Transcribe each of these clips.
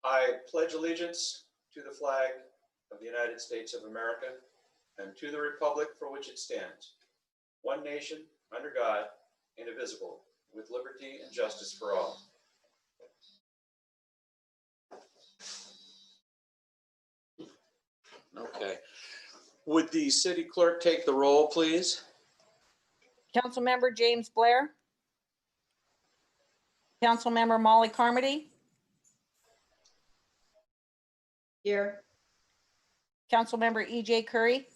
I pledge allegiance to the flag of the United States of America and to the republic for which it stands, one nation, under God, indivisible, with liberty and justice for all. Okay. Would the city clerk take the roll, please? Councilmember James Blair. Councilmember Molly Carmody. Here. Councilmember EJ Curry.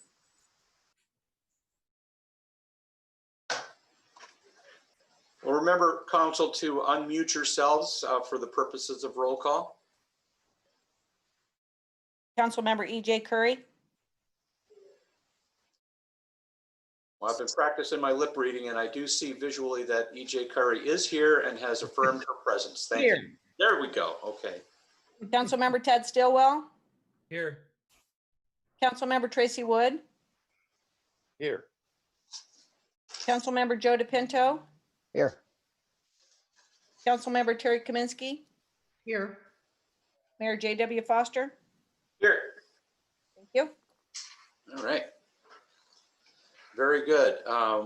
Well, remember, council, to unmute yourselves for the purposes of roll call. Councilmember EJ Curry. Well, I've been practicing my lip reading, and I do see visually that EJ Curry is here and has affirmed her presence. Thank you. There we go. Okay. Councilmember Ted Stillwell. Here. Councilmember Tracy Wood. Here. Councilmember Joe DePinto. Here. Councilmember Terry Kaminsky. Here. Mayor J.W. Foster. Here. Thank you. All right. Very good.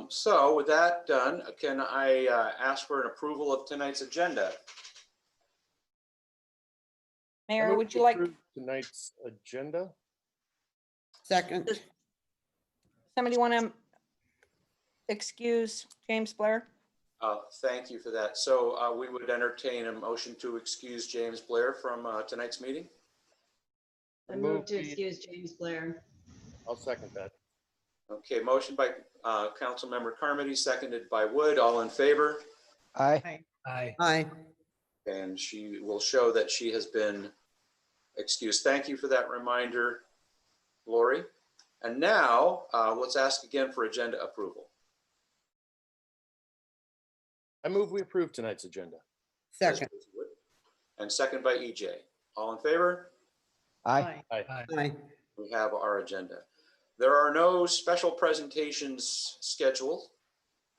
So with that done, can I ask for an approval of tonight's agenda? Mayor, would you like Tonight's agenda? Second. somebody want to excuse James Blair? Thank you for that. So we would entertain a motion to excuse James Blair from tonight's meeting. I move to excuse James Blair. I'll second that. Okay, motion by Councilmember Carmody, seconded by Wood. All in favor? Aye. Aye. Aye. And she will show that she has been excused. Thank you for that reminder, Lori. And now let's ask again for agenda approval. I move we approve tonight's agenda. Second. And second by EJ. All in favor? Aye. Aye. Aye. We have our agenda. There are no special presentations scheduled,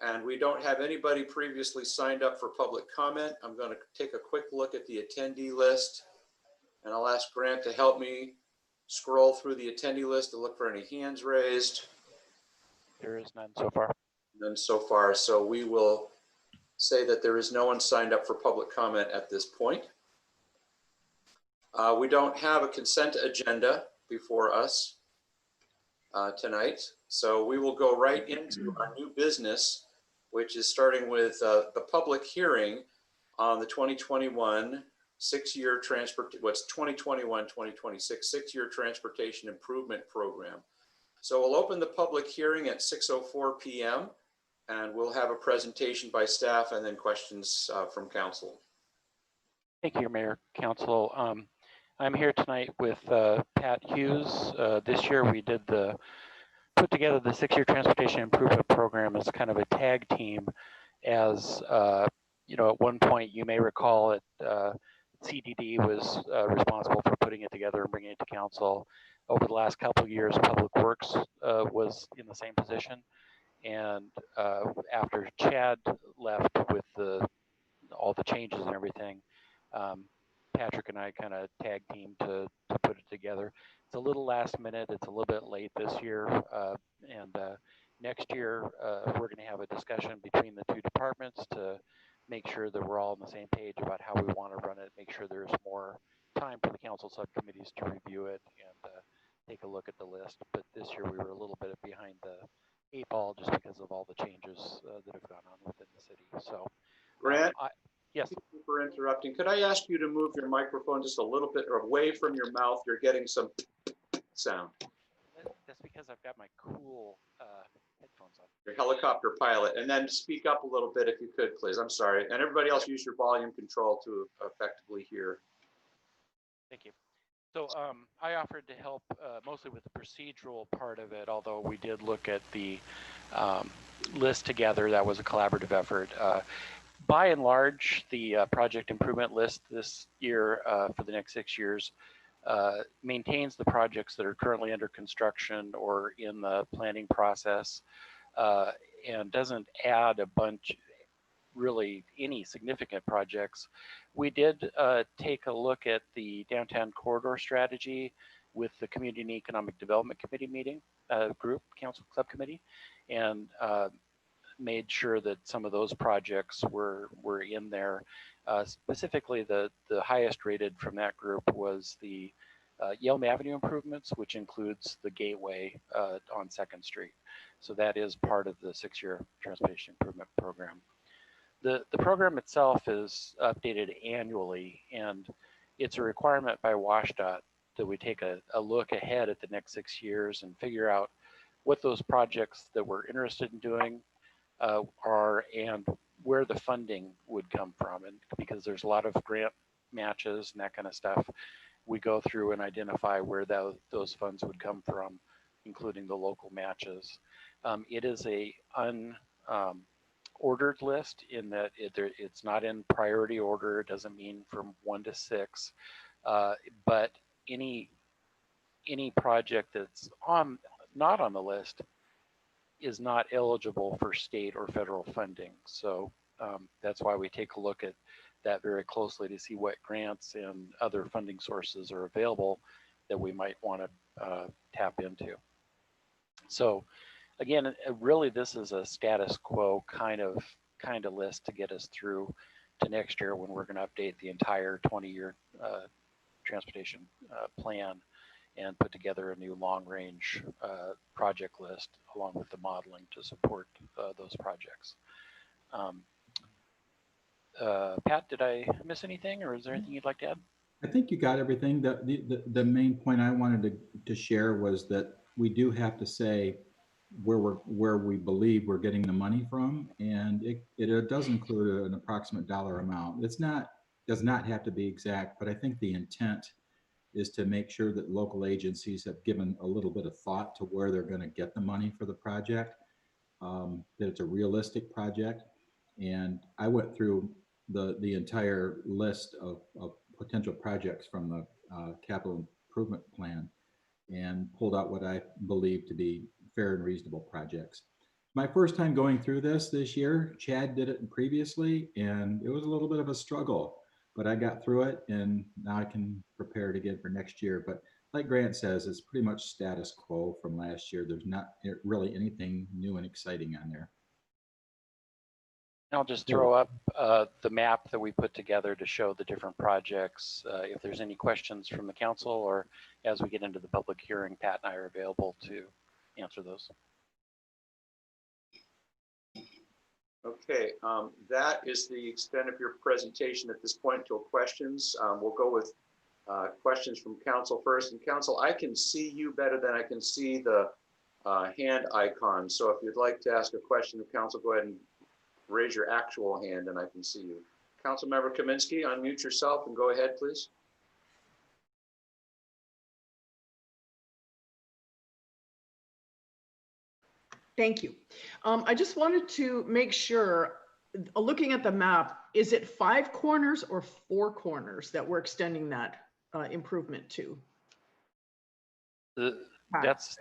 and we don't have anybody previously signed up for public comment. I'm going to take a quick look at the attendee list, and I'll ask Grant to help me scroll through the attendee list to look for any hands raised. There is none so far. None so far, so we will say that there is no one signed up for public comment at this point. We don't have a consent agenda before us tonight, so we will go right into our new business, which is starting with the public hearing on the 2021 six-year what's 2021-2026 six-year transportation improvement program. So we'll open the public hearing at 6:04 p.m. and we'll have a presentation by staff and then questions from council. Thank you, Mayor, Council. I'm here tonight with Pat Hughes. This year we did put together the six-year transportation improvement program as kind of a tag team. As you know, at one point you may recall it, CDD was responsible for putting it together and bringing it to council. Over the last couple of years, Public Works was in the same position. And after Chad left with all the changes and everything, Patrick and I kind of tag team to put it together. It's a little last minute. It's a little bit late this year. And next year, we're going to have a discussion between the two departments to make sure that we're all on the same page about how we want to run it, make sure there's more time for the council subcommittees to review it and take a look at the list. But this year we were a little bit behind the 8 ball just because of all the changes that have gone on within the city. So, Grant, yes. thank you for interrupting. Could I ask you to move your microphone just a little bit away from your mouth? You're getting some sound. That's because I've got my cool headphones on. Your helicopter pilot, and then speak up a little bit if you could, please. I'm sorry. And everybody else use your volume control to effectively hear. Thank you. So I offered to help mostly with the procedural part of it, although we did look at the list together. That was a collaborative effort. By and large, the project improvement list this year for the next 6 years maintains the projects that are currently under construction or in the planning process and doesn't add a bunch, really any significant projects. We did take a look at the downtown corridor strategy with the Community and Economic Development Committee meeting group, council subcommittee, and made sure that some of those projects were in there. Specifically, the highest rated from that group was the Yelm Avenue improvements, which includes the gateway on 2nd Street. So that is part of the 6-year transportation improvement program. The program itself is updated annually, and it's a requirement by WashDOT that we take a look ahead at the next 6 years and figure out what those projects that we're interested in doing are and where the funding would come from. And because there's a lot of grant matches and that kind of stuff, we go through and identify where those funds would come from, including the local matches. It is a ordered list in that it's not in priority order. It doesn't mean from 1 to 6, but any project that's not on the list is not eligible for state or federal funding. So that's why we take a look at that very closely to see what grants and other funding sources are available that we might want to tap into. So again, really this is a status quo kind of list to get us through to next year when we're going to update the entire 20-year transportation plan and put together a new long-range project list along with the modeling to support those projects. Pat, did I miss anything, or is there anything you'd like to add? I think you got everything. The main point I wanted to share was that we do have to say where we believe we're getting the money from, and it does include an approximate dollar amount. Does not have to be exact, but I think the intent is to make sure that local agencies have given a little bit of thought to where they're going to get the money for the project, that it's a realistic project. And I went through the entire list of potential projects from the capital improvement plan and pulled out what I believe to be fair and reasonable projects. My first time going through this year. Chad did it previously, and it was a little bit of a struggle, but I got through it, and now I can prepare it again for next year. But like Grant says, it's pretty much status quo from last year. There's not really anything new and exciting on there. I'll just throw up the map that we put together to show the different projects. If there's any questions from the council or as we get into the public hearing, Pat and I are available to answer those. Okay, that is the extent of your presentation at this point until questions. We'll go with questions from council first. And council, I can see you better than I can see the hand icon. So if you'd like to ask a question of council, go ahead and raise your actual hand and I can see you. Councilmember Kaminsky, unmute yourself and go ahead, please. Thank you. I just wanted to make sure, looking at the map, is it 5 corners or 4 corners that we're extending that improvement to? That's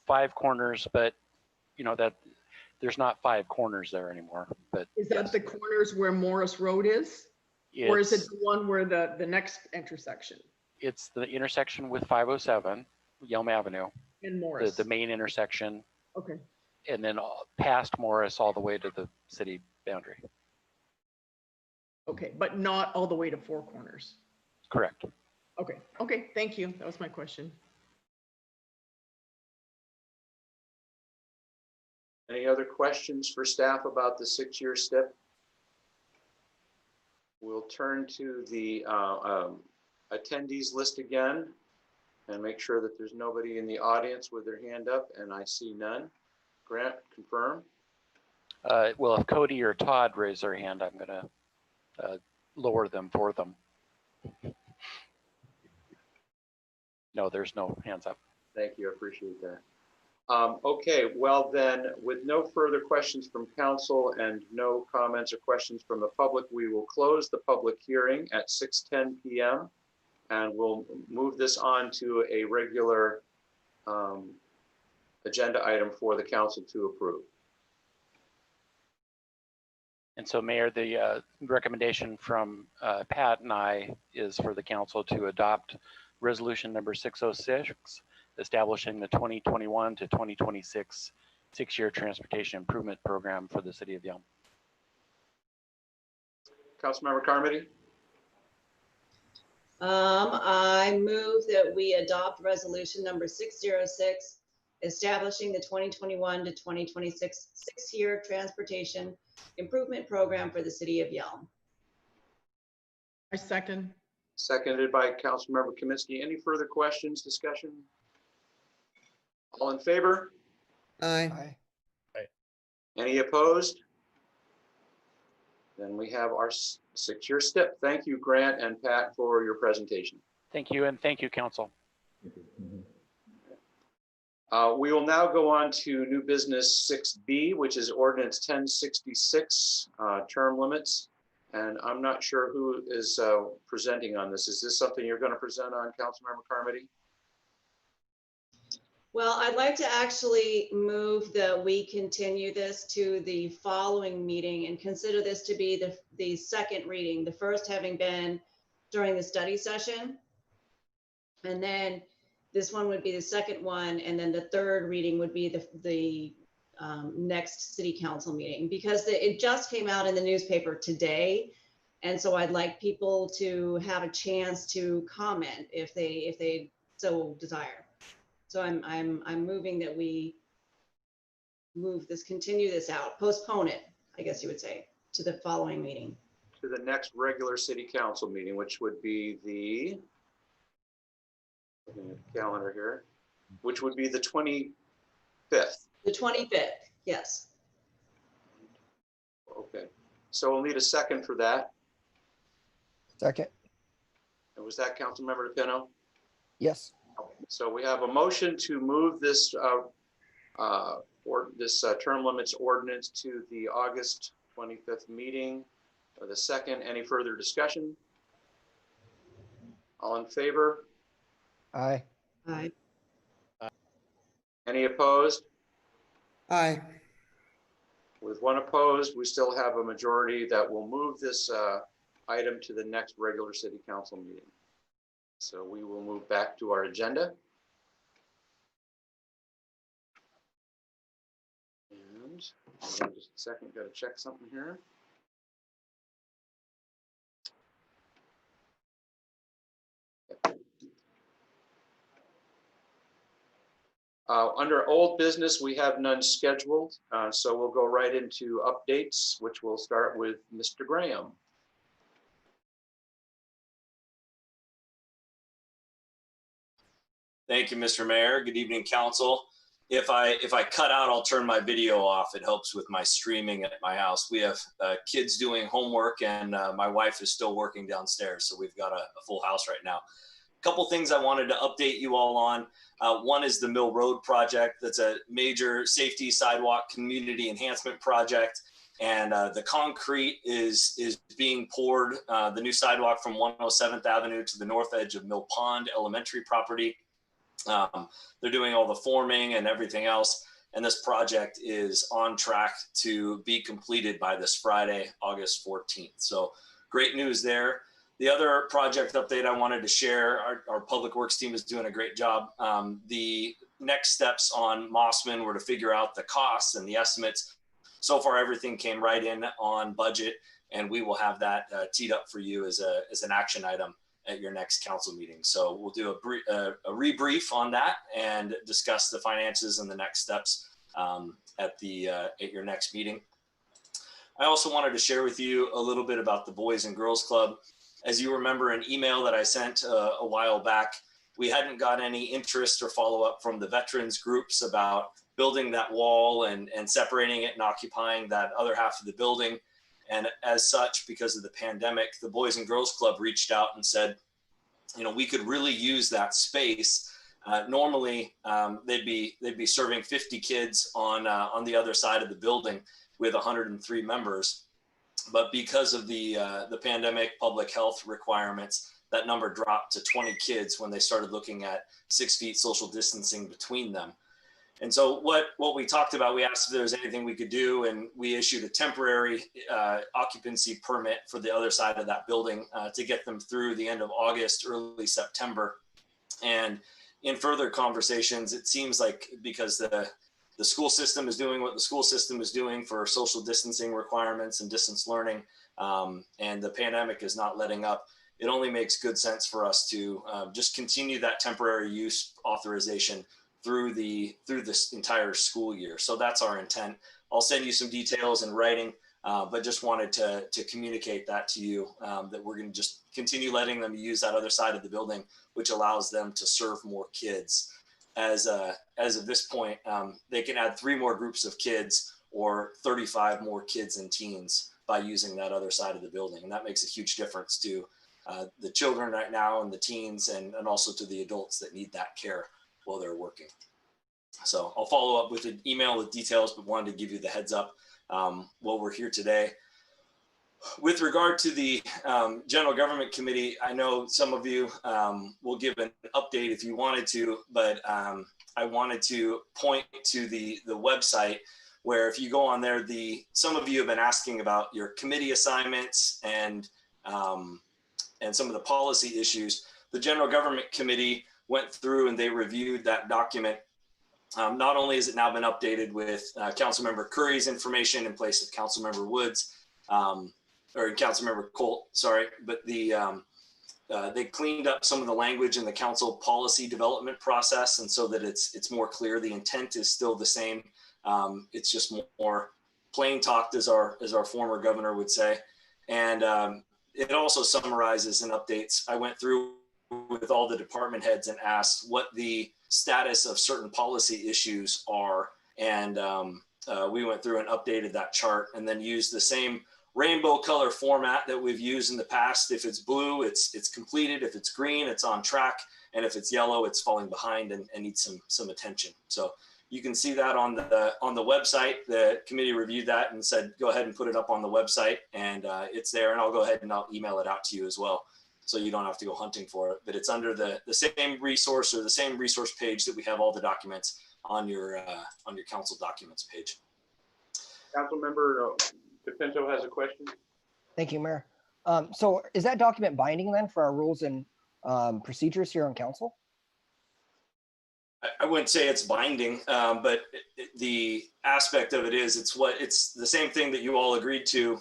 5 corners, but you know that there's not 5 corners there anymore. But is that the corners where Morris Road is, or is it the one where the next intersection? It's the intersection with 507 Yelm Avenue and Morris, the main intersection. Okay. And then past Morris all the way to the city boundary. Okay, but not all the way to 4 corners. Correct. Okay. Okay. Thank you. That was my question. Any other questions for staff about the 6-year STIP? We'll turn to the attendees list again and make sure that there's nobody in the audience with their hand up, and I see none. Grant, confirm. Well, if Cody or Todd raise their hand, I'm going to lower them for them. No, there's no hands up. Thank you, I appreciate that. Okay, well then, with no further questions from council and no comments or questions from the public, we will close the public hearing at 6:10 p.m. and we'll move this on to a regular agenda item for the council to approve. And so, Mayor, the recommendation from Pat and I is for the council to adopt resolution number 606, establishing the 2021 to 2026 six-year transportation improvement program for the city of Yelm. Councilmember Carmody, I move that we adopt resolution number 606, establishing the 2021 to 2026 six-year transportation improvement program for the city of Yelm. I second. seconded by Councilmember Kaminsky. Any further questions, discussion? All in favor? Aye. Any opposed? Then we have our six-year step. Thank you, Grant and Pat, for your presentation. Thank you, and thank you, council. We will now go on to new business 6B, which is ordinance 1066, term limits. And I'm not sure who is presenting on this. Is this something you're going to present on, Councilmember Carmody? Well, I'd like to actually move that we continue this to the following meeting and consider this to be the second reading, the first having been during the study session. And then this one would be the second one, and then the third reading would be the next city council meeting, because it just came out in the newspaper today. And so I'd like people to have a chance to comment if they so desire. So I'm moving that we continue this out, postpone it, I guess you would say, to the following meeting. To the next regular city council meeting, which would be the, looking at the calendar here, which would be the 25th. The 25th, yes. Okay, so we'll need a second for that. Second. And was that Councilmember DePino? Yes. So we have a motion to move this term limits ordinance to the August 25th meeting. The second, any further discussion? All in favor? Aye. Aye. Any opposed? Aye. With one opposed, we still have a majority that will move this item to the next regular city council meeting. So we will move back to our agenda. And just a second, got to check something here. Under old business, we have none scheduled, so we'll go right into updates, which will start with Mr. Graham. Thank you, Mr. Mayor. Good evening, council. If I cut out, I'll turn my video off. It helps with my streaming at my house. We have kids doing homework, and my wife is still working downstairs, so we've got a full house right now. A couple things I wanted to update you all on. One is the Mill Road project. That's a major safety sidewalk community enhancement project, and the concrete is being poured. The new sidewalk from 107th Avenue to the north edge of Mill Pond Elementary property. They're doing all the forming and everything else, and this project is on track to be completed by this Friday, August 14th. So great news there. The other project update I wanted to share, our public works team is doing a great job. The next steps on Mossman were to figure out the costs and the estimates. So far, everything came right in on budget, and we will have that teed up for you as an action item at your next council meeting. So we'll do a rebrief on that and discuss the finances and the next steps at your next meeting. I also wanted to share with you a little bit about the Boys and Girls Club. As you remember, an email that I sent a while back, we hadn't got any interest or follow-up from the veterans groups about building that wall and separating it and occupying that other half of the building. And as such, because of the pandemic, the Boys and Girls Club reached out and said, we could really use that space. Normally, they'd be serving 50 kids on the other side of the building with 103 members. But because of the pandemic public health requirements, that number dropped to 20 kids when they started looking at 6 feet social distancing between them. And so what we talked about, we asked if there was anything we could do, and we issued a temporary occupancy permit for the other side of that building to get them through the end of August, early September. And in further conversations, it seems like because the school system is doing what the school system is doing for social distancing requirements and distance learning, and the pandemic is not letting up, it only makes good sense for us to just continue that temporary use authorization through this entire school year. So that's our intent. I'll send you some details in writing, but just wanted to communicate that to you, that we're going to just continue letting them use that other side of the building, which allows them to serve more kids. As of this point, they can add 3 more groups of kids or 35 more kids and teens by using that other side of the building. And that makes a huge difference to the children right now and the teens, and also to the adults that need that care while they're working. So I'll follow up with an email with details, but wanted to give you the heads up while we're here today. With regard to the General Government Committee, I know some of you will give an update if you wanted to, but I wanted to point to the website, where if you go on there, some of you have been asking about your committee assignments and some of the policy issues. The General Government Committee went through and they reviewed that document. Not only has it now been updated with Councilmember Curry's information in place of Councilmember Woods, or Councilmember Colt, sorry, but they cleaned up some of the language in the council policy development process, and so that it's more clear. The intent is still the same. It's just more plain talked, as our former governor would say. And it also summarizes and updates. I went through with all the department heads and asked what the status of certain policy issues are. And we went through and updated that chart, and then used the same rainbow color format that we've used in the past. If it's blue, it's completed. If it's green, it's on track. And if it's yellow, it's falling behind and needs some attention. So you can see that on the website. The committee reviewed that and said, go ahead and put it up on the website, and it's there. And I'll go ahead and I'll email it out to you as well, so you don't have to go hunting for it. But it's under the same resource, or the same resource page that we have all the documents on your council documents page. Councilmember DePinto has a question. Thank you, Mayor. So is that document binding then for our rules and procedures here on council? I wouldn't say it's binding, but the aspect of it is it's the same thing that you all agreed to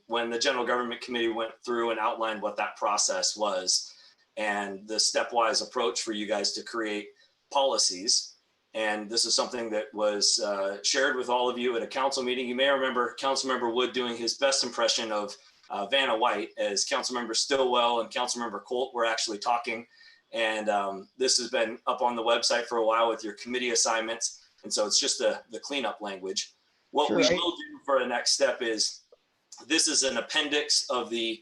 when the General Government Committee went through and outlined what that process was, and the stepwise approach for you guys to create policies. And this is something that was shared with all of you at a council meeting. You may remember Councilmember Wood doing his best impression of Vanna White, as Councilmember Stillwell and Councilmember Colt were actually talking. And this has been up on the website for a while with your committee assignments. And so it's just the cleanup language. What we will do for a next step is, this is an appendix of the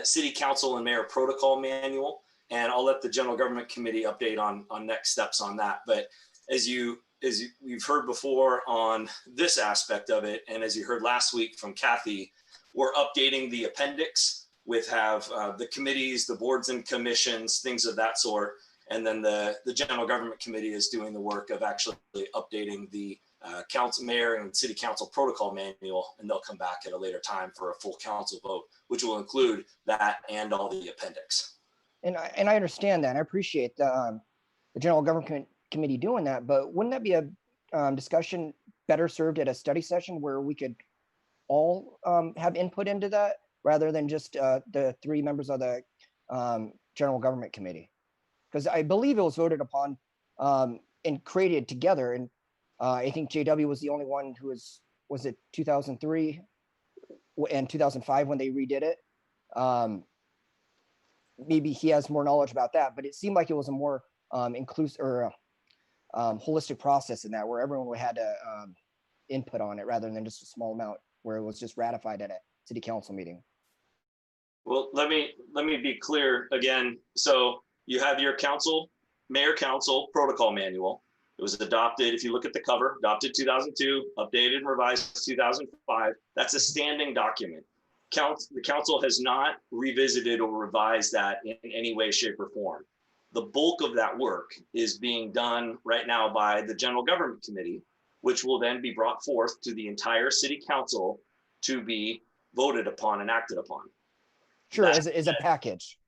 City Council and Mayor Protocol Manual. And I'll let the General Government Committee update on next steps on that. But as you've heard before on this aspect of it, and as you heard last week from Kathy, we're updating the appendix with the committees, the boards and commissions, things of that sort. And then the General Government Committee is doing the work of actually updating the council, mayor and city council protocol manual, and they'll come back at a later time for a full council vote, which will include that and all the appendix. And I understand that. I appreciate the General Government Committee doing that, but wouldn't that be a discussion better served at a study session where we could all have input into that, rather than just the 3 members of the General Government Committee? Because I believe it was voted upon and created together. And I think JW was the only one who was it 2003 and 2005 when they redid it? Maybe he has more knowledge about that, but it seemed like it was a more inclusive or holistic process in that, where everyone had to input on it, rather than just a small amount where it was just ratified at a city council meeting. Well, let me be clear again. So you have your mayor council protocol manual. It was adopted, if you look at the cover, adopted 2002, updated and revised 2005. That's a standing document. The council has not revisited or revised that in any way, shape, or form. the bulk of that work is being done right now by the General Government Committee, which will then be brought forth to the entire city council to be voted upon and acted upon. Sure, That is a package.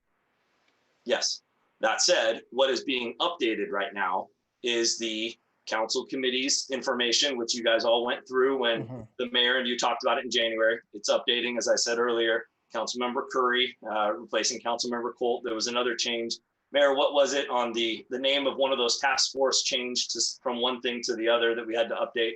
Yes. That said, what is being updated right now is the council committee's information, which you guys all went through when the mayor and you talked about it in January. It's updating, as I said earlier, Councilmember Curry replacing Councilmember Colt. There was another change. Mayor, what was it on the name of one of those task force changed from one thing to the other that we had to update?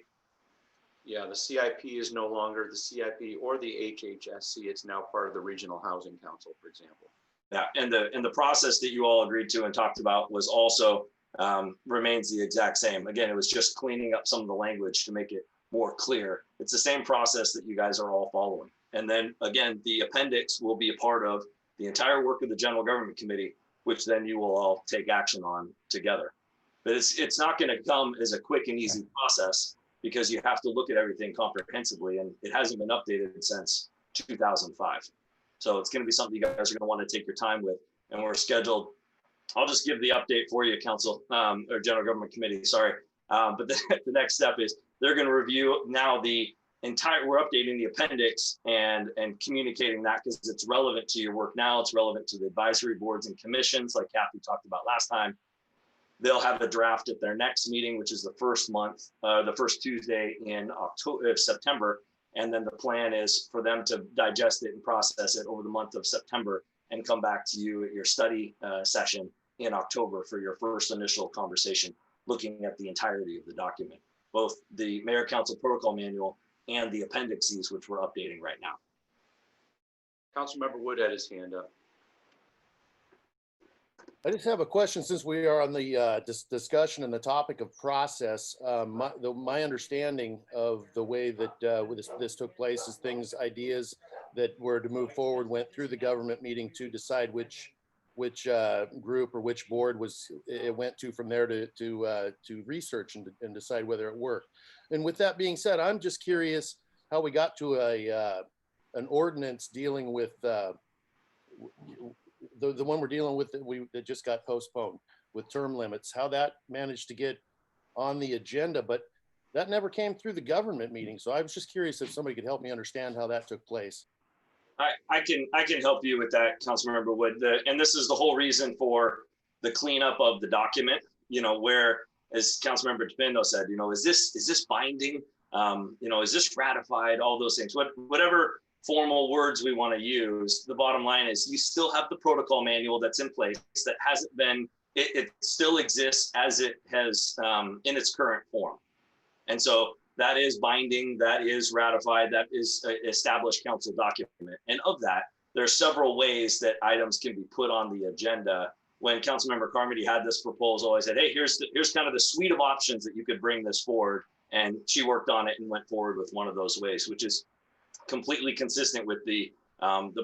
Yeah, the CIP is no longer the CIP or the HHSC. It's now part of the Regional Housing Council, for example. Yeah, and the process that you all agreed to and talked about was also remains the exact same. Again, it was just cleaning up some of the language to make it more clear. It's the same process that you guys are all following. And then again, the appendix will be a part of the entire work of the General Government Committee, which then you will all take action on together. But it's not going to come as a quick and easy process because you have to look at everything comprehensively, and it hasn't been updated since 2005. So it's going to be something you guys are going to want to take your time with. And we're scheduled. I'll just give the update for you, Council or General Government Committee. Sorry. But the next step is they're going to review now we're updating the appendix and communicating that because it's relevant to your work now. It's relevant to the advisory boards and commissions like Kathy talked about last time. They'll have a draft at their next meeting, which is the first Tuesday in September. And then the plan is for them to digest it and process it over the month of September and come back to you at your study session in October for your first initial conversation, looking at the entirety of the document, both the Mayor Council Protocol Manual and the appendices, which we're updating right now. Councilmember Wood had his hand up. I just have a question since we are on the discussion and the topic of process. My understanding of the way that this took place is ideas that were to move forward went through the government meeting to decide which group or which board it went to from there to research and decide whether it worked. And with that being said, I'm just curious how we got to an ordinance dealing with the one we're dealing with that just got postponed with term limits, how that managed to get on the agenda, but that never came through the government meeting. So I was just curious if somebody could help me understand how that took place. I can help you with that, Councilmember Wood. And this is the whole reason for the cleanup of the document, where, as Councilmember DePindo said, is this binding? Is this ratified? All those things, whatever formal words we want to use. The bottom line is you still have the protocol manual that's in place that hasn't been, it still exists as it has in its current form. And so that is binding, that is ratified, that is an established council document. And of that, there are several ways that items can be put on the agenda. When Councilmember Carmody had this proposal, I said, hey, here's kind of the suite of options that you could bring this forward. And she worked on it and went forward with one of those ways, which is completely consistent with the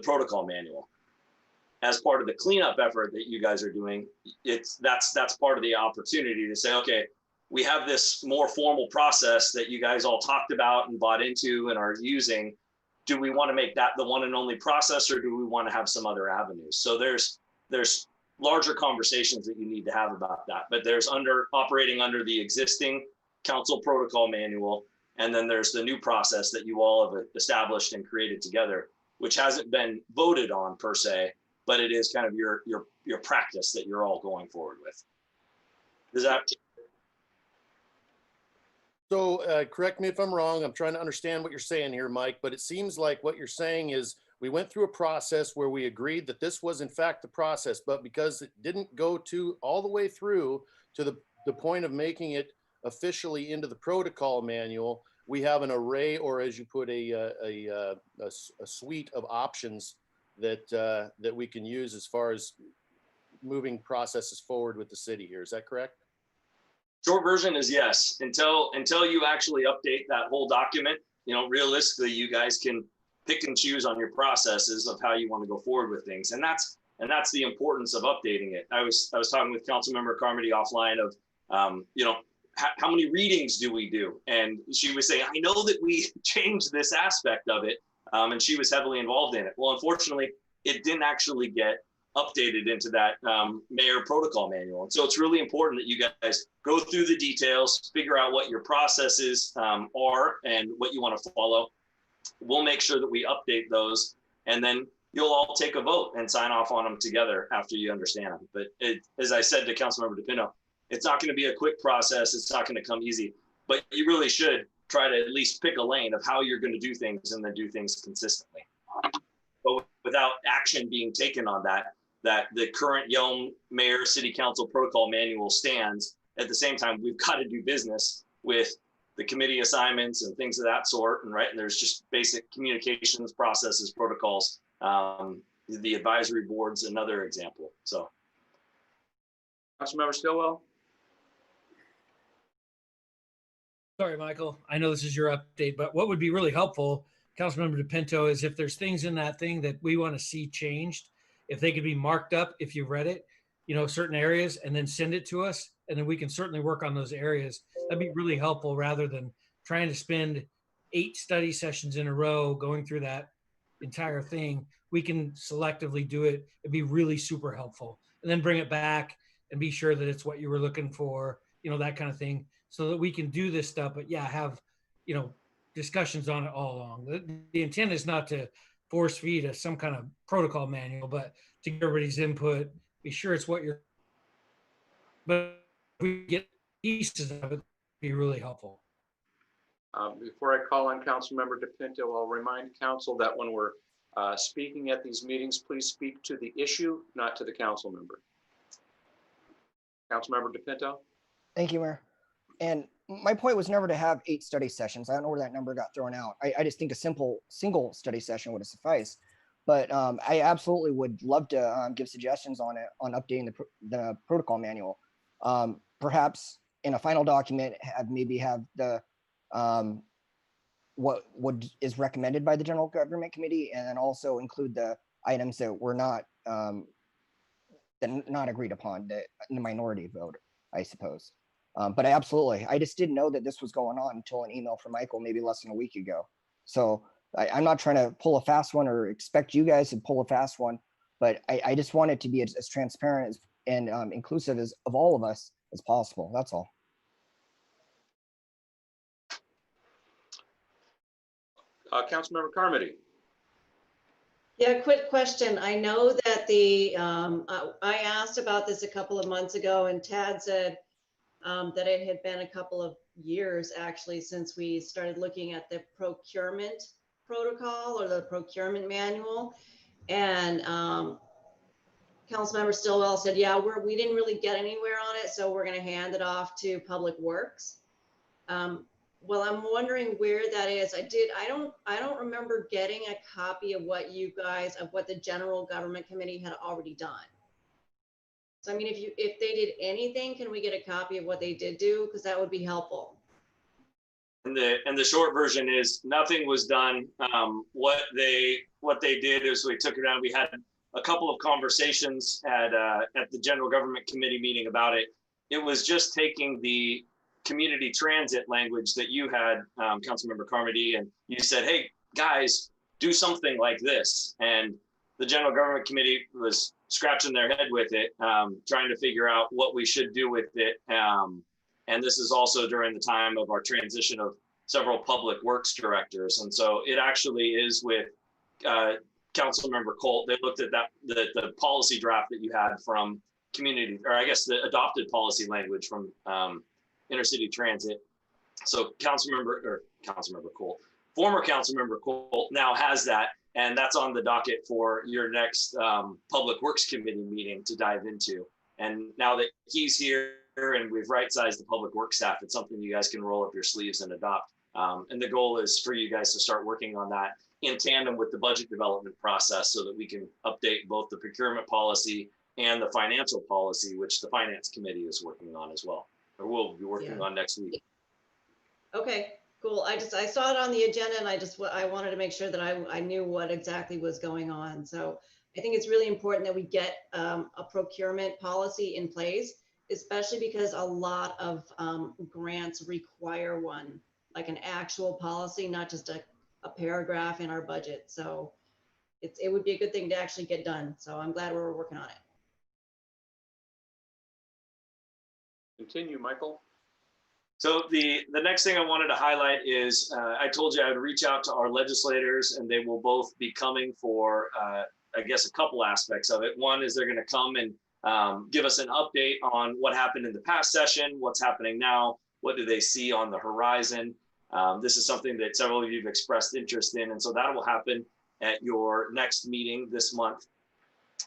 protocol manual. As part of the cleanup effort that you guys are doing, that's part of the opportunity to say, okay, we have this more formal process that you guys all talked about and bought into and are using. Do we want to make that the one and only process, or do we want to have some other avenues? So there's larger conversations that you need to have about that, but there's operating under the existing council protocol manual. And then there's the new process that you all have established and created together, which hasn't been voted on per se, but it is kind of your practice that you're all going forward with. Does that? So correct me if I'm wrong. I'm trying to understand what you're saying here, Mike, but it seems like what you're saying is we went through a process where we agreed that this was in fact the process, but because it didn't go all the way through to the point of making it officially into the protocol manual, we have an array, or as you put a suite of options that we can use as far as moving processes forward with the city here. Is that correct? Short version is yes. Until you actually update that whole document, realistically, you guys can pick and choose on your processes of how you want to go forward with things, and that's the importance of updating it. I was talking with Councilmember Carmody offline of how many readings do we do? And she was saying, I know that we changed this aspect of it, and she was heavily involved in it. Well, unfortunately, it didn't actually get updated into that mayor protocol manual. And so it's really important that you guys go through the details, figure out what your processes are and what you want to follow. We'll make sure that we update those, and then you'll all take a vote and sign off on them together after you understand them. But as I said to Councilmember DePinto, it's not going to be a quick process. It's not going to come easy, but you really should try to at least pick a lane of how you're going to do things and then do things consistently. But without action being taken on that the current Yelm Mayor City Council Protocol Manual stands. At the same time, we've got to do business with the committee assignments and things of that sort. And there's just basic communications processes, protocols. The advisory board's another example. So, Councilmember Stillwell. Sorry, Michael. I know this is your update, but what would be really helpful, Councilmember DePinto, is if there's things in that thing that we want to see changed, if they could be marked up, if you've read it, certain areas, and then send it to us, and then we can certainly work on those areas. That'd be really helpful rather than trying to spend 8 study sessions in a row going through that entire thing. We can selectively do it. It'd be really super helpful. And then bring it back and be sure that it's what you were looking for, that kind of thing, so that we can do this stuff. But yeah, have, discussions on it all along. The intent is not to force feed us some kind of protocol manual, but to get everybody's input, be sure it's what you're, but if we get pieces of it, it'd be really helpful. Before I call on Councilmember DePinto, I'll remind council that when we're speaking at these meetings, please speak to the issue, not to the council member. Councilmember DePinto. Thank you, Mayor. And my point was never to have 8 study sessions. I don't know where that number got thrown out. I just think a simple single study session would have sufficed. But I absolutely would love to give suggestions on it, on updating the protocol manual. Perhaps in a final document, maybe have the what is recommended by the General Government Committee, and then also include the items that were not agreed upon, in the minority vote, I suppose. But I just didn't know that this was going on until an email from Michael maybe less than a week ago. So I'm not trying to pull a fast one or expect you guys to pull a fast one, but I just want it to be as transparent and inclusive of all of us as possible. That's all. Councilmember Carmody. Yeah, quick question. I know that I asked about this a couple of months ago, and Tad said that it had been a couple of years actually since we started looking at the procurement protocol or the procurement manual. And Councilmember Stillwell said, yeah, we didn't really get anywhere on it, so we're going to hand it off to Public Works. Well, I'm wondering where that is. I don't remember getting a copy of what the General Government Committee had already done. So, I mean, if they did anything, can we get a copy of what they did do? Because that would be helpful. And the short version is nothing was done. What they did is we took it down. We had a couple of conversations at the General Government Committee meeting about it. It was just taking the community transit language that you had, Councilmember Carmody, and you said, hey, guys, do something like this. And the General Government Committee was scratching their head with it, trying to figure out what we should do with it. And this is also during the time of our transition of several public works directors. And so it actually is with Councilmember Colt. They looked at the policy draft that you had from community, or I guess the adopted policy language from intercity transit. So Councilmember Colt, former Councilmember Colt now has that, and that's on the docket for your next Public Works Committee meeting to dive into. And now that he's here and we've right-sized the Public Works staff, it's something you guys can roll up your sleeves and adopt. And the goal is for you guys to start working on that in tandem with the budget development process so that we can update both the procurement policy and the financial policy, which the Finance Committee is working on as well, or will be working on next week. Okay, cool. I saw it on the agenda, and I wanted to make sure that I knew what exactly was going on. So I think it's really important that we get a procurement policy in place, especially because a lot of grants require one, like an actual policy, not just a paragraph in our budget. So it would be a good thing to actually get done. So I'm glad we're working on it. Continue, Michael. So the next thing I wanted to highlight is I told you I would reach out to our legislators, and they will both be coming for, I guess, a couple aspects of it. One is they're going to come and give us an update on what happened in the past session, what's happening now, what do they see on the horizon. This is something that several of you have expressed interest in, and so that will happen at your next meeting this month.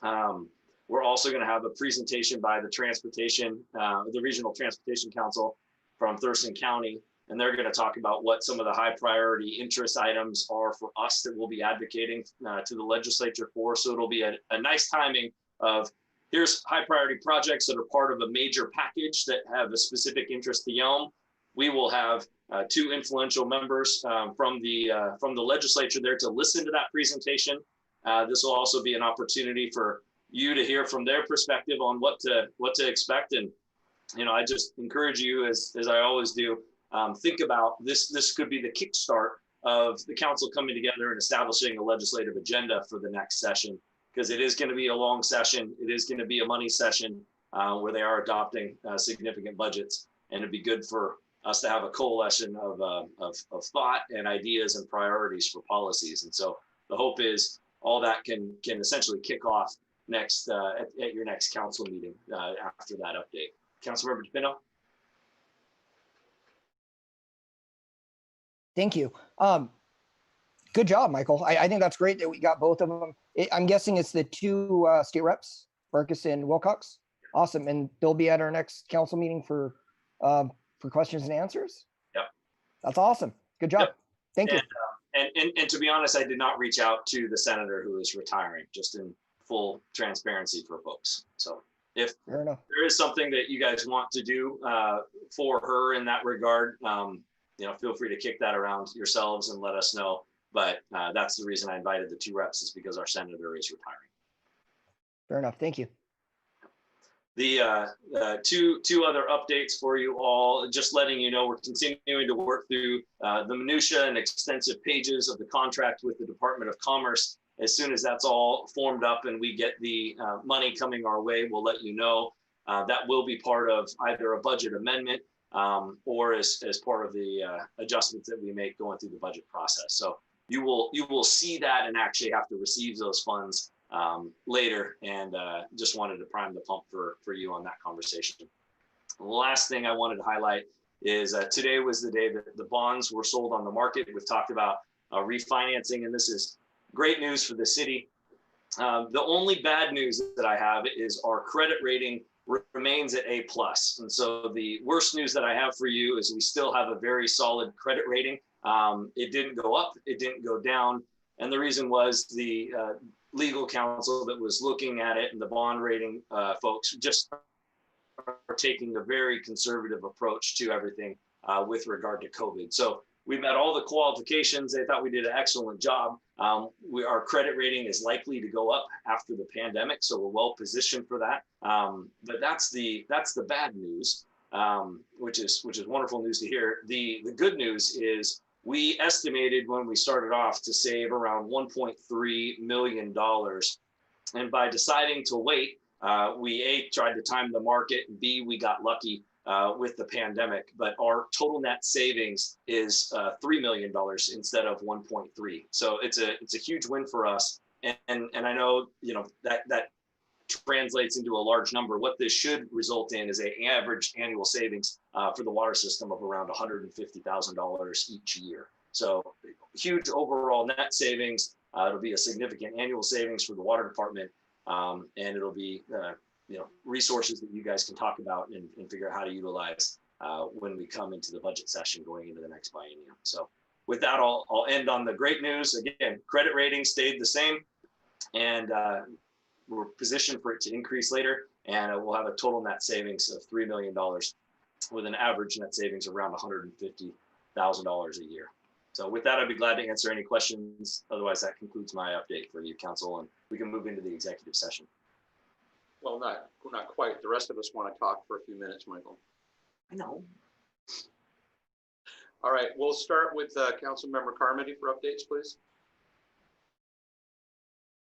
We're also going to have a presentation by the Regional Transportation Council from Thurston County, and they're going to talk about what some of the high priority interest items are for us that we'll be advocating to the legislature for. So it'll be a nice timing of here's high priority projects that are part of a major package that have a specific interest to Yelm. We will have two influential members from the legislature there to listen to that presentation. This will also be an opportunity for you to hear from their perspective on what to expect. And I just encourage you, as I always do, think about this. This could be the kickstart of the council coming together and establishing a legislative agenda for the next session, because it is going to be a long session. It is going to be a money session where they are adopting significant budgets, and it'd be good for us to have a coalition of thought and ideas and priorities for policies. And so the hope is all that can essentially kick off next at your next council meeting after that update. Councilmember DePinto. Thank you. Good job, Michael. I think that's great that we got both of them. I'm guessing it's the two state reps, Marcus and Wilcox. Awesome. And they'll be at our next council meeting for questions and answers. Yep. That's awesome. Good job. Yep. Thank you. And to be honest, I did not reach out to the senator who is retiring, just in full transparency for folks. So if there is something that you guys want to do for her in that regard, feel free to kick that around yourselves and let us know. But that's the reason I invited the two reps, is because our senator is retiring. Fair enough. Thank you. The two other updates for you all, just letting you know, we're continuing to work through the minutia and extensive pages of the contract with the Department of Commerce. As soon as that's all formed up and we get the money coming our way, we'll let you know. That will be part of either a budget amendment or as part of the adjustments that we make going through the budget process. So you will see that and actually have to receive those funds later, and just wanted to prime the pump for you on that conversation. The last thing I wanted to highlight is today was the day that the bonds were sold on the market. We've talked about refinancing, and this is great news for the city. The only bad news that I have is our credit rating remains at A+. And so the worst news that I have for you is we still have a very solid credit rating. It didn't go up, it didn't go down. And the reason was the legal counsel that was looking at it and the bond rating folks just are taking a very conservative approach to everything with regard to COVID. So we met all the qualifications. They thought we did an excellent job. Our credit rating is likely to go up after the pandemic, so we're well positioned for that. But that's the bad news, which is wonderful news to hear. The good news is we estimated when we started off to save around $1.3 million. And by deciding to wait, we A, tried to time the market, and B, we got lucky with the pandemic. But our total net savings is $3 million instead of 1.3. So it's a huge win for us. And I know, that translates into a large number. What this should result in is an average annual savings for the water system of around $150,000 each year. So huge overall net savings. It'll be a significant annual savings for the water department, and it'll be resources that you guys can talk about and figure out how to utilize when we come into the budget session going into the next biennium. So with that, I'll end on the great news. Again, credit rating stayed the same, and we're positioned for it to increase later, and we'll have a total net savings of $3 million with an average net savings around $150,000 a year. So with that, I'd be glad to answer any questions. Otherwise, that concludes my update for you, Council, and we can move into the executive session. Well, not quite. The rest of us want to talk for a few minutes, Michael. I know. All right, we'll start with Councilmember Carmody for updates, please.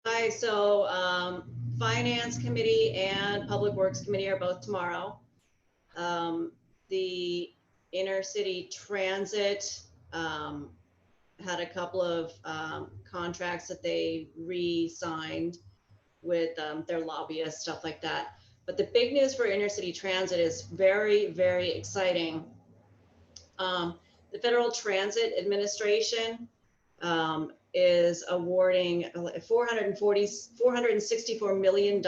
Hi, so Finance Committee and Public Works Committee are both tomorrow. The Inner City Transit had a couple of contracts that they re-signed with their lobbyists, stuff like that. But the big news for Inner City Transit is very, very exciting. The Federal Transit Administration is awarding $464 million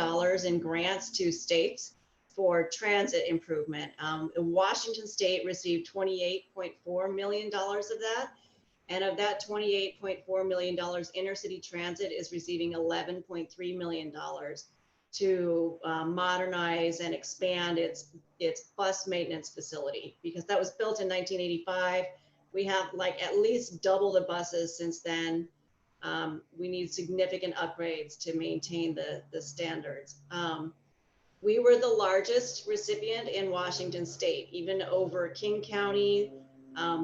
in grants to states for transit improvement. Washington State received $28.4 million of that. And of that $28.4 million, Inner City Transit is receiving $11.3 million to modernize and expand its bus maintenance facility, because that was built in 1985. We have like at least double the buses since then. We need significant upgrades to maintain the standards. We were the largest recipient in Washington State, even over King County,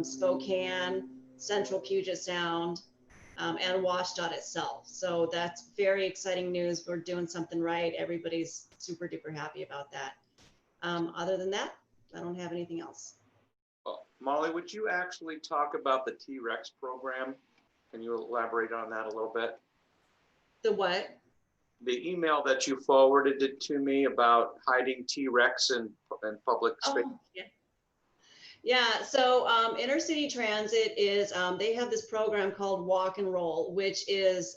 Spokane, Central Puget Sound, and WashDOT itself. So that's very exciting news. We're doing something right. Everybody's super duper happy about that. Other than that, I don't have anything else. Well, Molly, would you actually talk about the T-Rex program? Can you elaborate on that a little bit? The what? The email that you forwarded it to me about hiding T-Rex in public space. Oh, yeah. Yeah, so Inner City Transit is, they have this program called Walk and Roll, which is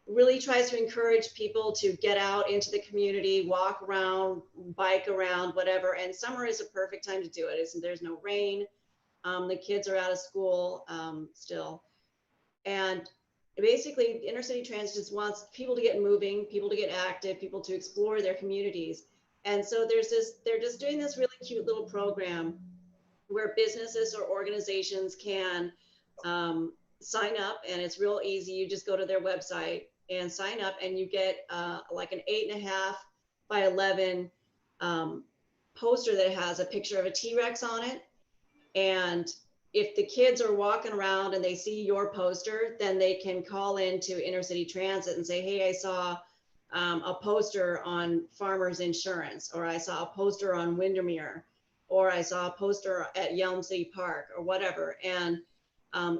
really tries to encourage people to get out into the community, walk around, bike around, whatever. And summer is a perfect time to do it. There's no rain. The kids are out of school still. And basically, Inner City Transit just wants people to get moving, people to get active, people to explore their communities. And so they're just doing this really cute little program where businesses or organizations can sign up, and it's real easy. You just go to their website and sign up, and you get like an 8.5 by 11 poster that has a picture of a T-Rex on it. And if the kids are walking around and they see your poster, then they can call into Inner City Transit and say, hey, I saw a poster on Farmers Insurance, or I saw a poster on Windermere, or I saw a poster at Yelm City Park, or whatever. And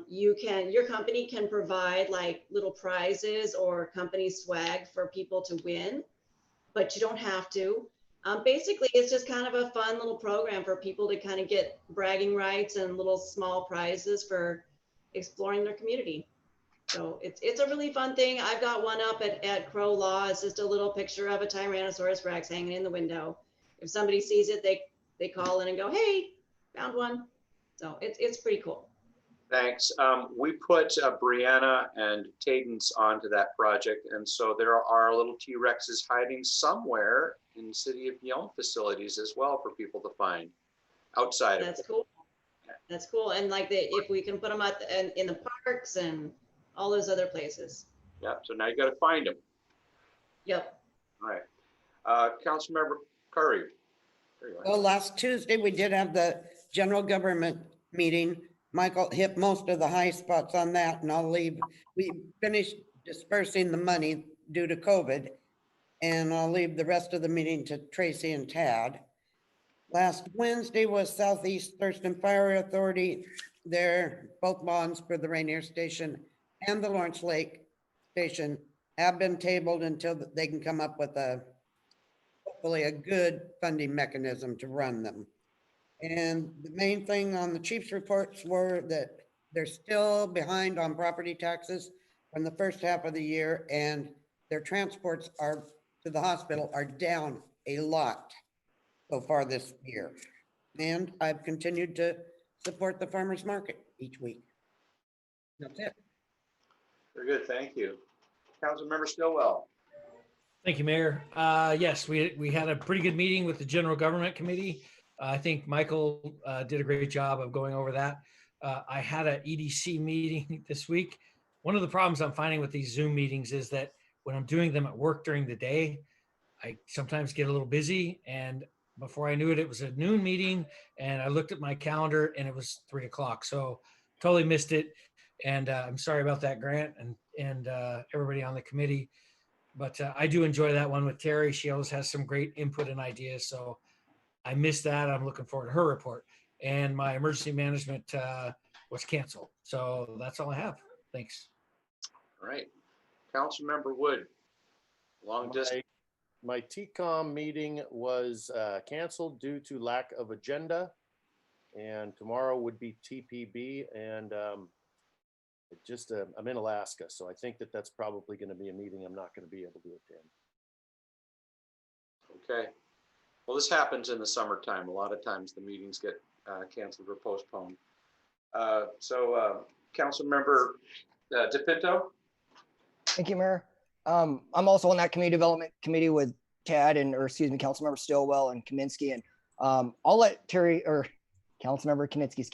your company can provide like little prizes or company swag for people to win, but you don't have to. Basically, it's just kind of a fun little program for people to kind of get bragging rights and little small prizes for exploring their community. So it's a really fun thing. I've got one up at Crow Law. It's just a little picture of a Tyrannosaurus Rex hanging in the window. If somebody sees it, they call in and go, hey, found one. So it's pretty cool. Thanks. We put Brianna and Cadence onto that project, and so there are little T-Rexes hiding somewhere in the city of Yelm facilities as well for people to find outside of. That's cool. That's cool. And like if we can put them in the parks and all those other places. Yep. So now you got to find them. Yep. All right. Councilmember Curry. Well, last Tuesday, we did have the general government meeting. Michael hit most of the high spots on that, and I'll leave. We finished dispersing the money due to COVID, and I'll leave the rest of the meeting to Tracy and Tad. Last Wednesday was Southeast Thurston Fire Authority. Their both bonds for the Rainier Station and the Lawrence Lake Station have been tabled until they can come up with hopefully a good funding mechanism to run them. And the main thing on the chief's reports were that they're still behind on property taxes from the first half of the year, and their transports to the hospital are down a lot so far this year. And I've continued to support the farmers market each week. That's it. Very good. Thank you. Councilmember Stillwell. Thank you, Mayor. Yes, we had a pretty good meeting with the General Government Committee. I think Michael did a great job of going over that. I had an EDC meeting this week. One of the problems I'm finding with these Zoom meetings is that when I'm doing them at work during the day, I sometimes get a little busy, and before I knew it, it was a noon meeting, and I looked at my calendar and it was 3 o'clock. So totally missed it. And I'm sorry about that, Grant. And and everybody on the committee. But I do enjoy that one with Terry. She always has some great input and ideas. So I missed that. I'm looking forward to her report. And my emergency management was canceled. So that's all I have. Thanks. All right. Councilmember Wood, long distance. My TCOM meeting was canceled due to lack of agenda. And tomorrow would be TPB. And I'm in Alaska. So I think that's probably going to be a meeting I'm not going to be able to attend. Okay. Well, this happens in the summertime. A lot of times the meetings get canceled or postponed. Councilmember DePinto? Thank you, Mayor. I'm also on that community development committee with Tad Councilmember Stillwell and Kaminsky. And I'll let Terry or Councilmember Kaminsky,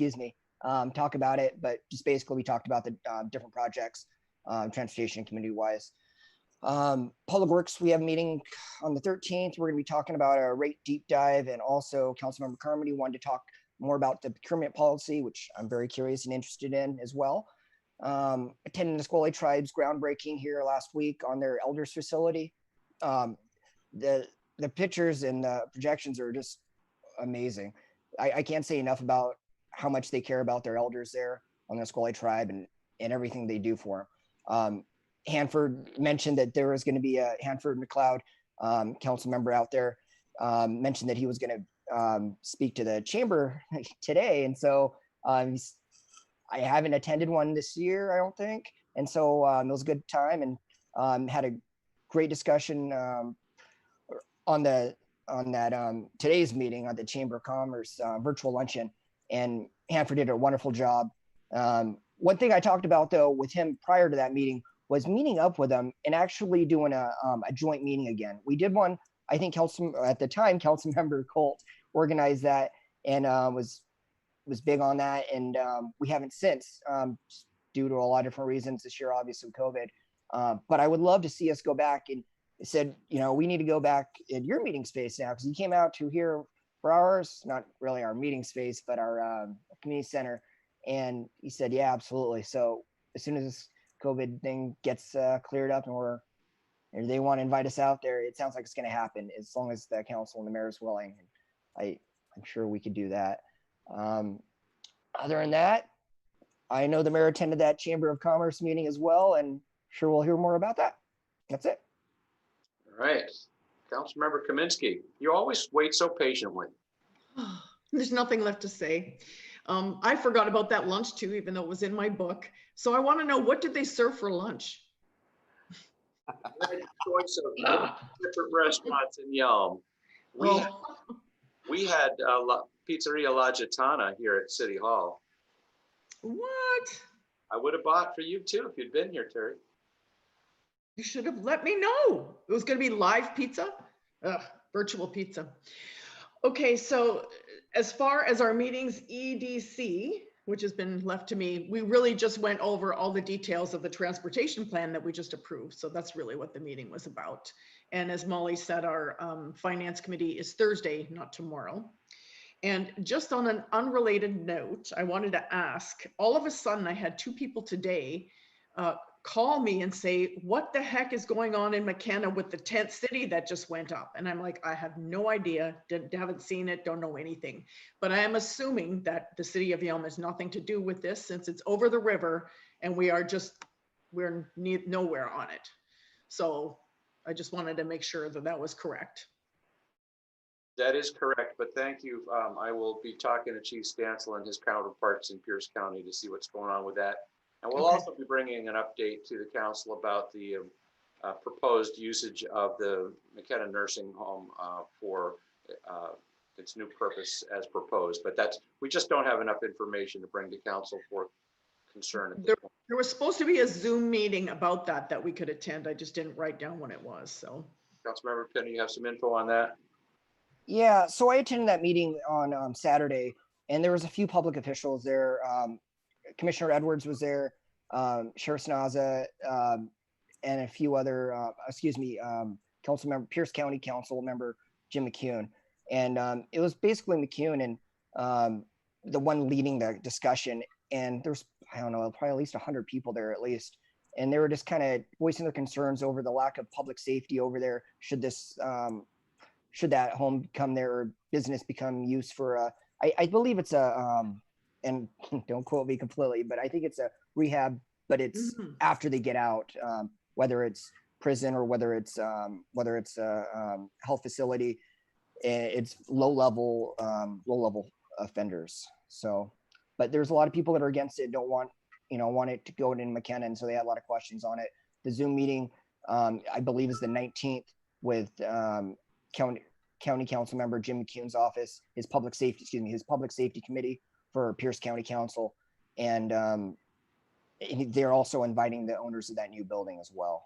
talk about it. But just basically, we talked about the different projects, transportation community wise. Public Works, we have a meeting on the 13th. We're going to be talking about a rate deep dive, and also Councilmember Carmody wanted to talk more about the procurement policy, which I'm very curious and interested in as well. Attending the Nisqually Tribe's groundbreaking here last week on their elders facility. The pictures and the projections are just amazing. I can't say enough about how much they care about their elders there on the Nisqually Tribe and everything they do for them. Hanford mentioned that there was going to be a Hanford McLeod council member out there, mentioned that he was going to speak to the chamber today. And so I haven't attended one this year, I don't think. And so it was a good time, and had a great discussion on that today's meeting on the Chamber of Commerce virtual luncheon. And Hanford did a wonderful job. One thing I talked about though with him prior to that meeting was meeting up with them and actually doing a joint meeting again. We did one, I think at the time, Councilmember Colt organized that and was big on that. And we haven't since, due to a lot of different reasons this year, obviously COVID. But I would love to see us go back, and said, we need to go back in your meeting space now, because you came out to here for ours, not really our meeting space, but our community center. And he said, yeah, absolutely. So as soon as this COVID thing gets cleared up and they want to invite us out there, it sounds like it's going to happen as long as the council and the mayor is willing. And I'm sure we could do that. Other than that, I know the mayor attended that Chamber of Commerce meeting as well, and sure we'll hear more about that. That's it. All right. Councilmember Kaminsky, you always wait so patiently. There's nothing left to say. I forgot about that lunch too, even though it was in my book. So I want to know, what did they serve for lunch? We had a choice of different restaurants in Yelm. We had Pizzeria La Gitana here at City Hall. What? I would have bought for you too if you'd been here, Terry. You should have let me know. It was going to be live pizza, virtual pizza. Okay, so as far as our meetings, EDC, which has been left to me, we really just went over all the details of the transportation plan that we just approved. So that's really what the meeting was about. And as Molly said, our finance committee is Thursday, not tomorrow. And just on an unrelated note, I wanted to ask, all of a sudden I had two people today call me and say, what the heck is going on in McKenna with the tent city that just went up? And I'm like, I have no idea, haven't seen it, don't know anything. But I am assuming that the city of Yelm has nothing to do with this, since it's over the river and we're nowhere on it. So I just wanted to make sure that that was correct. That is correct, but thank you. I will be talking to Chief Stansel and his counterparts in Pierce County to see what's going on with that. And we'll also be bringing an update to the council about the proposed usage of the McKenna Nursing Home for its new purpose as proposed. But we just don't have enough information to bring to council for concern. At this point. There was supposed to be a Zoom meeting about that we could attend. I just didn't write down when it was. So, Councilmember Penny, you have some info on that? Yeah, so I attended that meeting on Saturday, and there was a few public officials there. Commissioner Edwards was there, Sheriff Snaza, and a few other, council member, Pierce County Council member Jim McCune. And it was basically McCune and the one leading the discussion. And there's, I don't know, probably at least 100 people there at least. and they were just kind of voicing their concerns over the lack of public safety over there. Should that home become their business become used for I believe it's and don't quote me completely, but I think it's a rehab, but it's after they get out, whether it's prison or whether it's a health facility, it's low level offenders. So, but there's a lot of people that are against it, don't want it to go in McKenna, and so they had a lot of questions on it. The Zoom meeting, I believe, is the 19th with County Council member Jim McCune's office, his public safety committee for Pierce County Council, and they're also inviting the owners of that new building as well.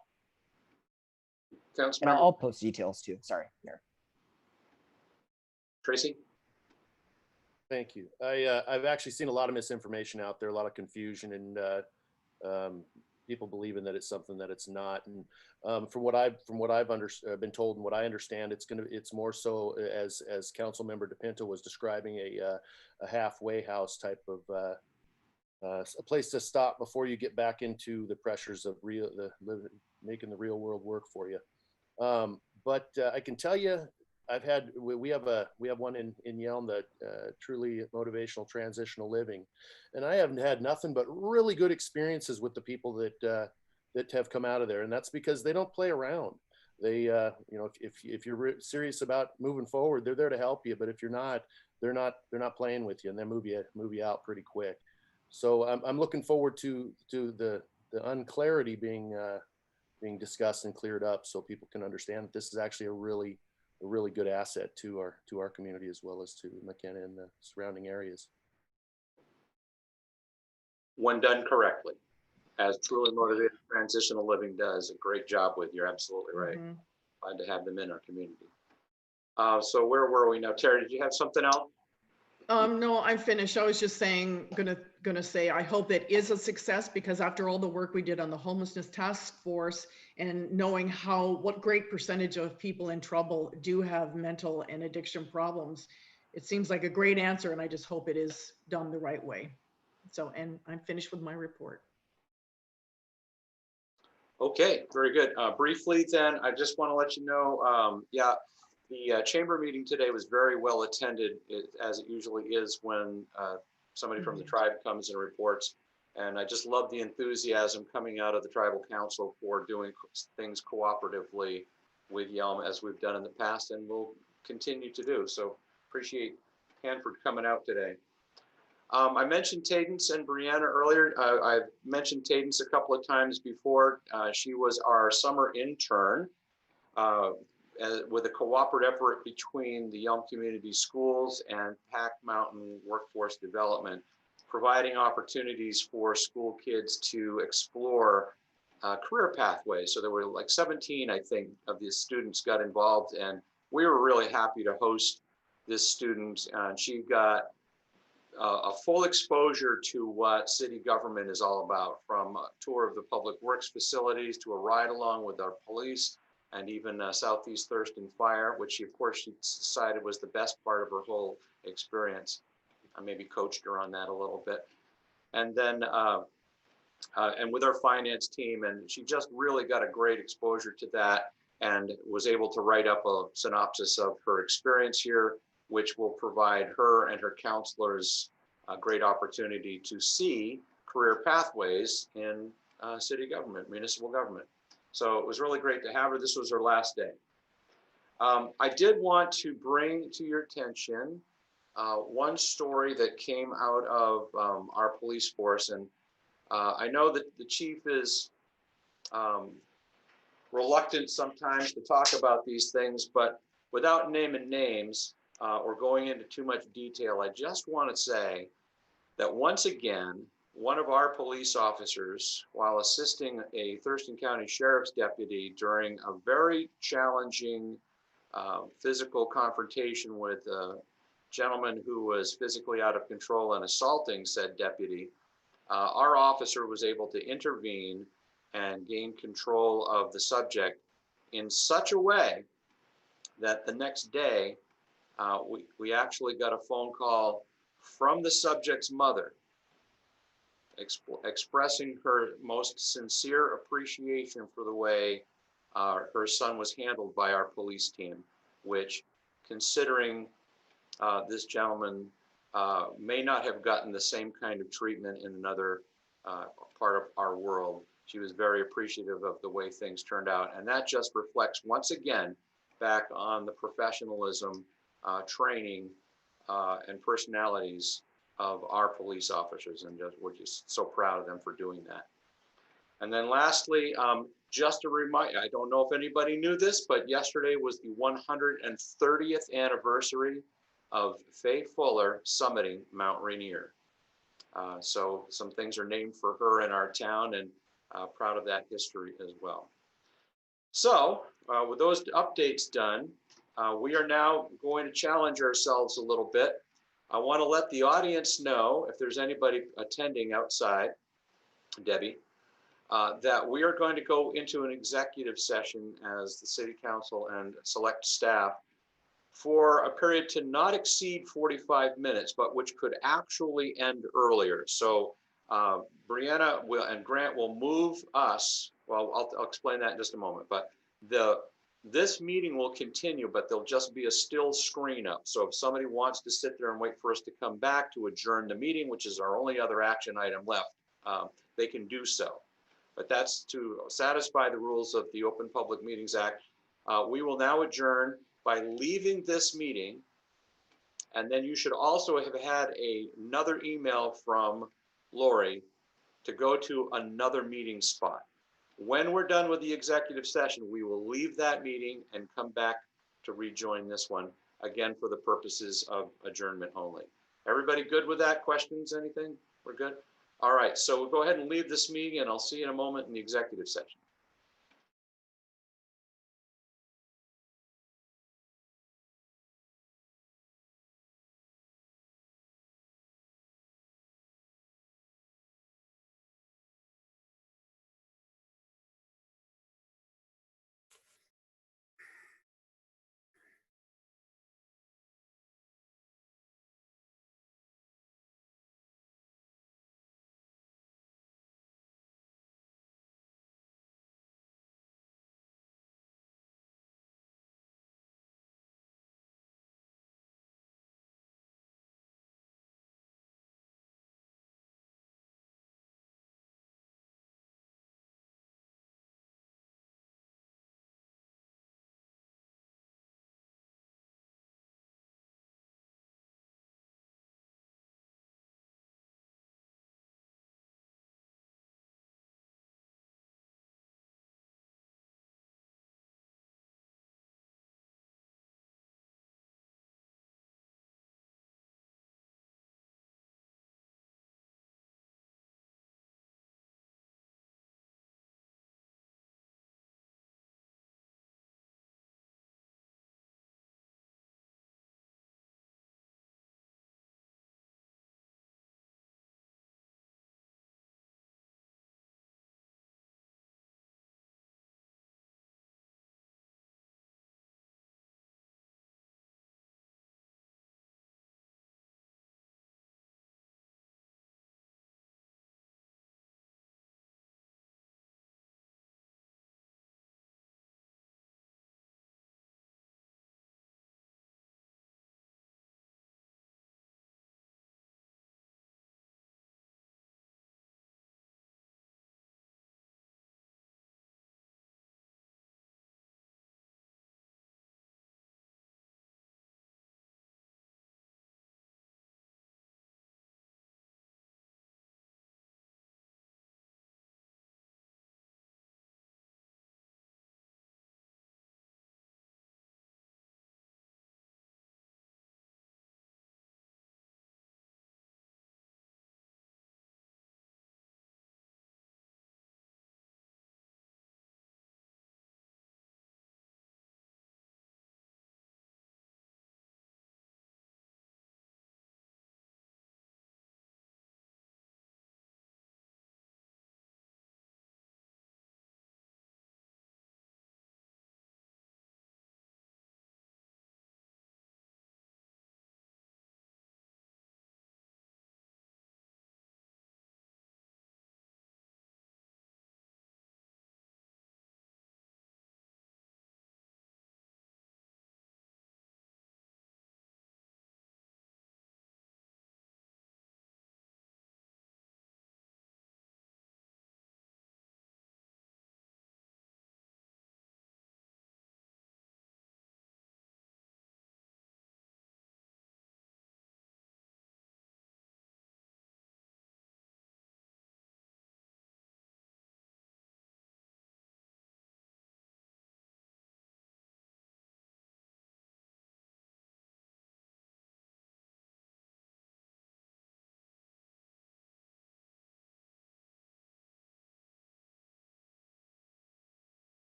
And I'll post details too. Sorry, Mayor. Tracy? Thank you. I've actually seen a lot of misinformation out there, a lot of confusion, and people believing that it's something that it's not. And from what I've been told and what I understand, it's more so as Council Member DePinto was describing, a halfway house type of a place to stop before you get back into the pressures of making the real world work for you. But I can tell you, we have one in Yelm, that truly motivational transitional living, and I haven't had nothing but really good experiences with the people that have come out of there, and that's because they don't play around. They if you're serious about moving forward, they're there to help you, but if you're not, they're not playing with you, and they move you out pretty quick. So I'm looking forward to the unclarity being discussed and cleared up, so people can understand that this is actually a really good asset to our community, as well as to McKenna and the surrounding areas. When done correctly, as truly motivated transitional living does a great job with. You're absolutely right. Glad to have them in our community. So where were we now? Terry, did you have something else? No, I'm finished. I was just saying, gonna say, I hope it is a success, because after all the work we did on the homelessness task force, and knowing what great percentage of people in trouble do have mental and addiction problems, it seems like a great answer, and I just hope it is done the right way. So, and I'm finished with my report. Okay, very good. Briefly then, I just want to let you know, the chamber meeting today was very well attended, as it usually is when somebody from the tribe comes and reports. And I just love the enthusiasm coming out of the tribal council for doing things cooperatively with Yelm, as we've done in the past and will continue to do. So appreciate Hanford coming out today. I mentioned Cadence and Brianna earlier. I've mentioned Cadence a couple of times before. She was our summer intern with a cooperative effort between the Yelm Community Schools and Pack Mountain Workforce Development, providing opportunities for school kids to explore career pathways. So there were like 17, I think, of the students got involved, and we were really happy to host this student. She got a full exposure to what city government is all about, from a tour of the public works facilities to a ride along with our police, and even Southeast Thurston Fire, which of course she decided was the best part of her whole experience. I maybe coached her on that a little bit. And then, and with our finance team, and she just really got a great exposure to that, and was able to write up a synopsis of her experience here, which will provide her and her counselors a great opportunity to see career pathways in city government, municipal government. So it was really great to have her. This was her last day. I did want to bring to your attention one story that came out of our police force. And I know that the chief is reluctant sometimes to talk about these things, but without naming names or going into too much detail, I just want to say that once again, one of our police officers, while assisting a Thurston County Sheriff's deputy during a very challenging physical confrontation with a gentleman who was physically out of control and assaulting said deputy, our officer was able to intervene and gain control of the subject in such a way that the next day, we actually got a phone call from the subject's mother. expressing her most sincere appreciation for the way her son was handled by our police team, which, considering this gentleman may not have gotten the same kind of treatment in another part of our world. She was very appreciative of the way things turned out. And that just reflects, once again, back on the professionalism, training, and personalities of our police officers. And we're just so proud of them for doing that. And then lastly, just a reminder, I don't know if anybody knew this, but yesterday was the 130th anniversary of Faye Fuller summiting Mount Rainier. So some things are named for her in our town, and proud of that history as well. So with those updates done, we are now going to challenge ourselves a little bit. I want to let the audience know, if there's anybody attending outside, Debbie, that we are going to go into an executive session as the city council and select staff for a period to not exceed 45 minutes, but which could actually end earlier. So Brianna and Grant will move us, well, I'll explain that in just a moment, but this meeting will continue, but there'll just be a still screen up. So if somebody wants to sit there and wait for us to come back to adjourn the meeting, which is our only other action item left, they can do so. But that's to satisfy the rules of the Open Public Meetings Act. We will now adjourn by leaving this meeting. And then you should also have had another email from Lori to go to another meeting spot. When we're done with the executive session, we will leave that meeting and come back to rejoin this one, again, for the purposes of adjournment only. Everybody good with that? Questions, anything? We're good? All right, so we'll go ahead and leave this meeting, and I'll see you in a moment in the executive session.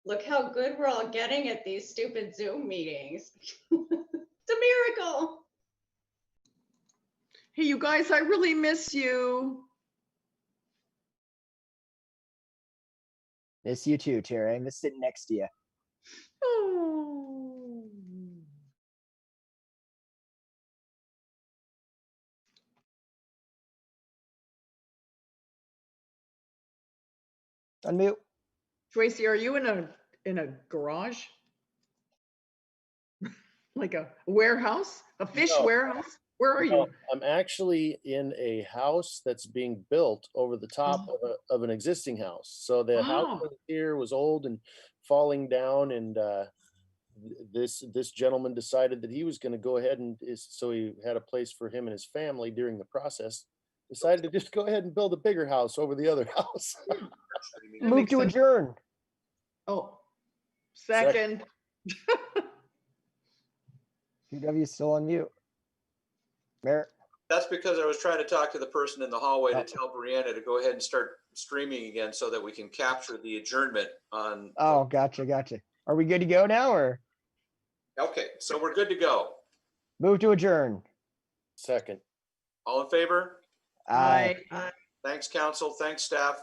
Look how good we're all getting at these stupid Zoom meetings. It's a miracle. Hey, you guys, I really miss you. Miss you too, Terry. I miss sitting next to you. Oh. Unmute. Tracy, are you in a garage? Like a warehouse, a fish No. warehouse? Where are No, you? I'm actually in a house that's being built over the top Oh. of an existing house. So the house Oh. here was old and falling down, and this gentleman decided that he was going to go ahead and so he had a place for him and his family during the process. Decided to just go ahead and build a bigger house over the other house. That Move makes to sense. adjourn. Oh, second. QW is still on mute. Mayor. That's because I was trying to talk to the person in the hallway to Oh. tell Brianna to go ahead and start streaming again so that we can capture the adjournment on. Oh, gotcha. Are we good to go now, or Okay, so we're good to go. move to adjourn? Second. All in favor? Aye. Bye. Thanks, council. Thanks, staff.